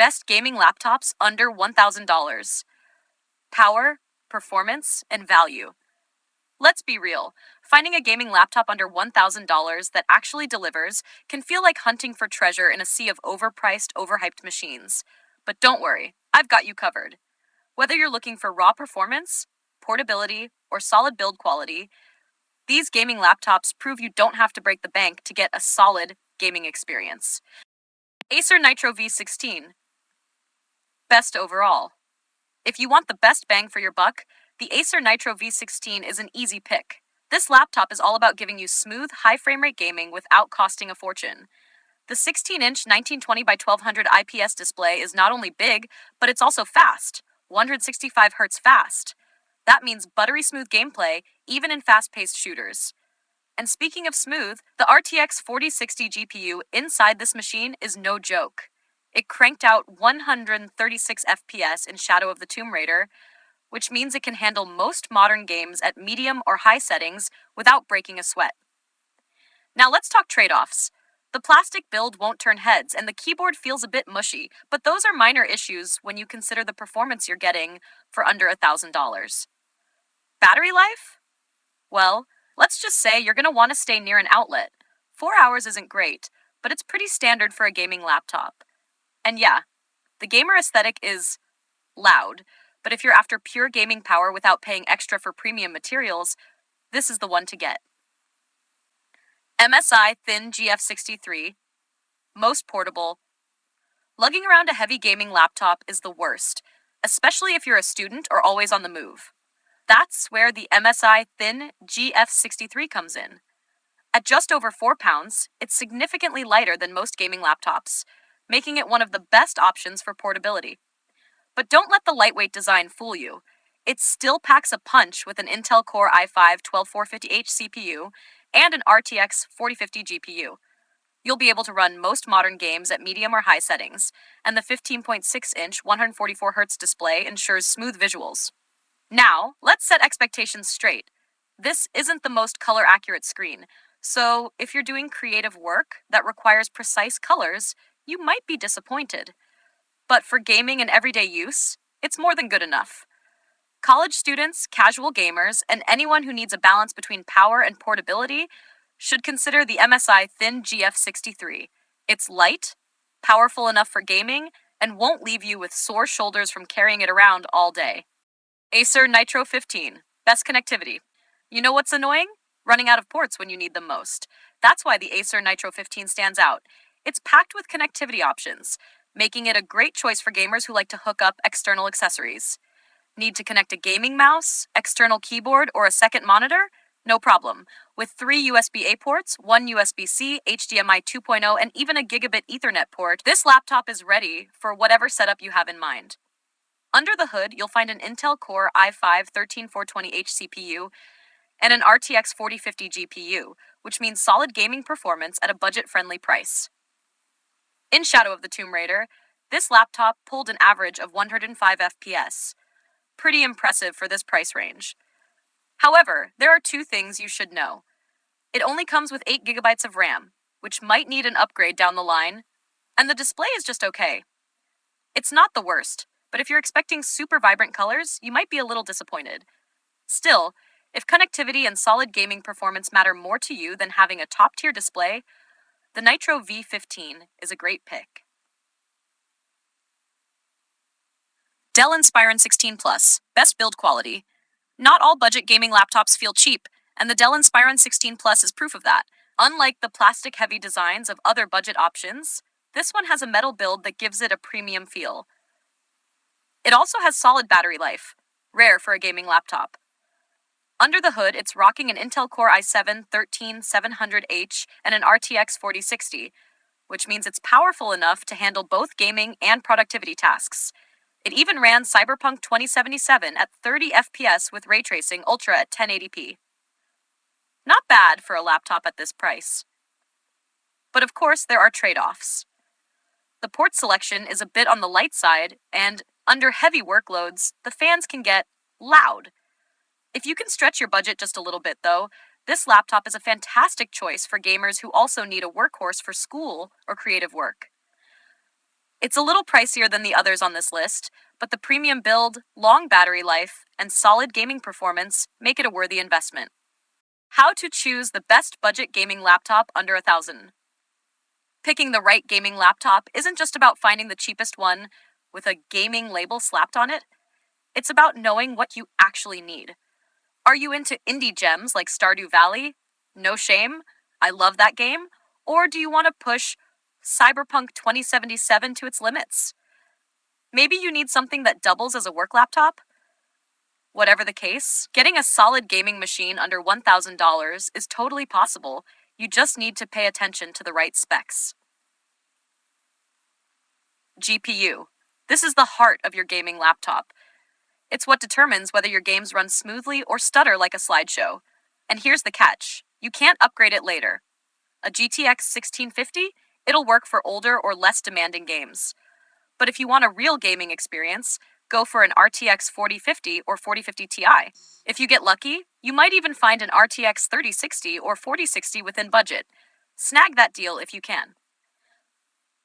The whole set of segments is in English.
Best gaming laptops under $1,000. Power, performance, and value. Let's be real. Finding a gaming laptop under $1,000 that actually delivers can feel like hunting for treasure in a sea of overpriced, overhyped machines. But don't worry, I've got you covered. Whether you're looking for raw performance, portability, or solid build quality, these gaming laptops prove you don't have to break the bank to get a solid gaming experience. Acer Nitro V16. Best overall. If you want the best bang for your buck, the Acer Nitro V16 is an easy pick. This laptop is all about giving you smooth, high frame rate gaming without costing a fortune. The 16-inch 1920 by 1200 IPS display is not only big, but it's also fast, 165 Hz fast. That means buttery smooth gameplay, even in fast-paced shooters. And speaking of smooth, the RTX 4060 GPU inside this machine is no joke. It cranked out 136 FPS in Shadow of the Tomb Raider, which means it can handle most modern games at medium or high settings without breaking a sweat. Now let's talk trade-offs. The plastic build won't turn heads, and the keyboard feels a bit mushy, but those are minor issues when you consider the performance you're getting for under $1,000. Battery life? Well, let's just say you're going to want to stay near an outlet. 4 hours isn't great, but it's pretty standard for a gaming laptop. And yeah, the gamer aesthetic is loud, but if you're after pure gaming power without paying extra for premium materials, this is the one to get. MSI Thin GF63, most portable. Lugging around a heavy gaming laptop is the worst, especially if you're a student or always on the move. That's where the MSI Thin GF63 comes in. At just over 4 pounds, it's significantly lighter than most gaming laptops, making it one of the best options for portability. But don't let the lightweight design fool you. It still packs a punch with an Intel Core i5-12450H CPU and an RTX 4050 GPU. You'll be able to run most modern games at medium or high settings, and the 15.6-inch 144Hz display ensures smooth visuals. Now, let's set expectations straight. This isn't the most color-accurate screen, so if you're doing creative work that requires precise colors, you might be disappointed. But for gaming and everyday use, it's more than good enough. College students, casual gamers, and anyone who needs a balance between power and portability should consider the MSI Thin GF63. It's light, powerful enough for gaming, and won't leave you with sore shoulders from carrying it around all day. Acer Nitro 15. Best connectivity. You know what's annoying? Running out of ports when you need them most. That's why the Acer Nitro 15 stands out. It's packed with connectivity options, making it a great choice for gamers who like to hook up external accessories. Need to connect a gaming mouse, external keyboard, or a second monitor? No problem. With 3 USB-A ports, 1 USB-C, HDMI 2.0, and even a gigabit Ethernet port, this laptop is ready for whatever setup you have in mind. Under the hood, you'll find an Intel Core i5-13420H CPU and an RTX 4050 GPU, which means solid gaming performance at a budget-friendly price. In Shadow of the Tomb Raider, this laptop pulled an average of 105 FPS. Pretty impressive for this price range. However, there are 2 things you should know. It only comes with 8 GB of RAM, which might need an upgrade down the line, and the display is just okay. It's not the worst, but if you're expecting super vibrant colors, you might be a little disappointed. Still, if connectivity and solid gaming performance matter more to you than having a top-tier display, the Nitro V15 is a great pick. Dell Inspiron 16 Plus, best build quality. Not all budget gaming laptops feel cheap, and the Dell Inspiron 16 Plus is proof of that. Unlike the plastic-heavy designs of other budget options, this one has a metal build that gives it a premium feel. It also has solid battery life, rare for a gaming laptop. Under the hood, it's rocking an Intel Core i7-13700H and an RTX 4060, which means it's powerful enough to handle both gaming and productivity tasks. It even ran Cyberpunk 2077 at 30 FPS with ray tracing ultra at 1080p. Not bad for a laptop at this price. But of course, there are trade-offs. The port selection is a bit on the light side, and under heavy workloads, the fans can get loud. If you can stretch your budget just a little bit, though, this laptop is a fantastic choice for gamers who also need a workhorse for school or creative work. It's a little pricier than the others on this list, but the premium build, long battery life, and solid gaming performance make it a worthy investment. How to choose the best budget gaming laptop under 1,000. Picking the right gaming laptop isn't just about finding the cheapest one with a gaming label slapped on it. It's about knowing what you actually need. Are you into indie gems like Stardew Valley? No shame. I love that game. Or do you want to push Cyberpunk 2077 to its limits? Maybe you need something that doubles as a work laptop? Whatever the case, getting a solid gaming machine under $1,000 is totally possible. You just need to pay attention to the right specs. GPU. This is the heart of your gaming laptop. It's what determines whether your games run smoothly or stutter like a slideshow. And here's the catch. You can't upgrade it later. A GTX 1650? It'll work for older or less demanding games. But if you want a real gaming experience, go for an RTX 4050 or 4050 Ti. If you get lucky, you might even find an RTX 3060 or 4060 within budget. Snag that deal if you can.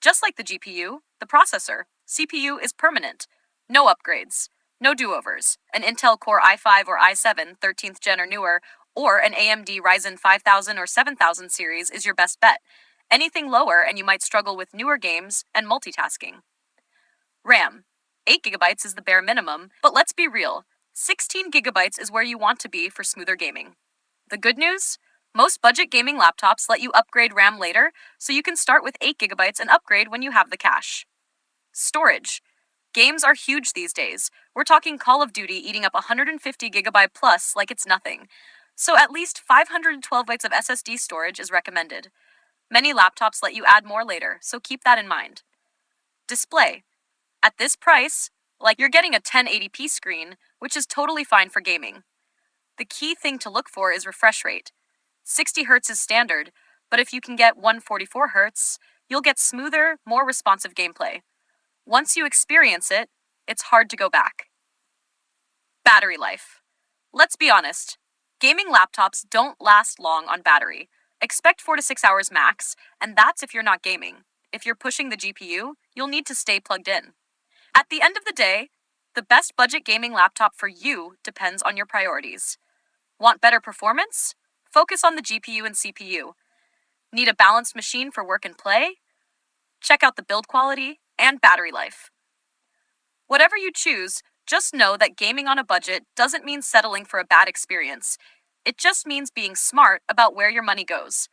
Just like the GPU, the processor, CPU is permanent. No upgrades, no do-overs. An Intel Core i5 or i7, 13th gen or newer, or an AMD Ryzen 5000 or 7000 series is your best bet. Anything lower and you might struggle with newer games and multitasking. RAM. 8 gigabytes is the bare minimum, but let's be real. 16 gigabytes is where you want to be for smoother gaming. The good news? Most budget gaming laptops let you upgrade RAM later, so you can start with 8 gigabytes and upgrade when you have the cash. Storage. Games are huge these days. We're talking Call of Duty eating up 150 gigabyte plus like it's nothing. So at least 512 bytes of SSD storage is recommended. Many laptops let you add more later, so keep that in mind. Display. At this price, like you're getting a 1080p screen, which is totally fine for gaming. The key thing to look for is refresh rate. 60 Hz is standard, but if you can get 144 Hz, you'll get smoother, more responsive gameplay. Once you experience it, it's hard to go back. Battery life. Let's be honest, gaming laptops don't last long on battery. Expect 4 to 6 hours max, and that's if you're not gaming. If you're pushing the GPU, you'll need to stay plugged in. At the end of the day, the best budget gaming laptop for you depends on your priorities. Want better performance? Focus on the GPU and CPU. Need a balanced machine for work and play? Check out the build quality and battery life. Whatever you choose, just know that gaming on a budget doesn't mean settling for a bad experience. It just means being smart about where your money goes.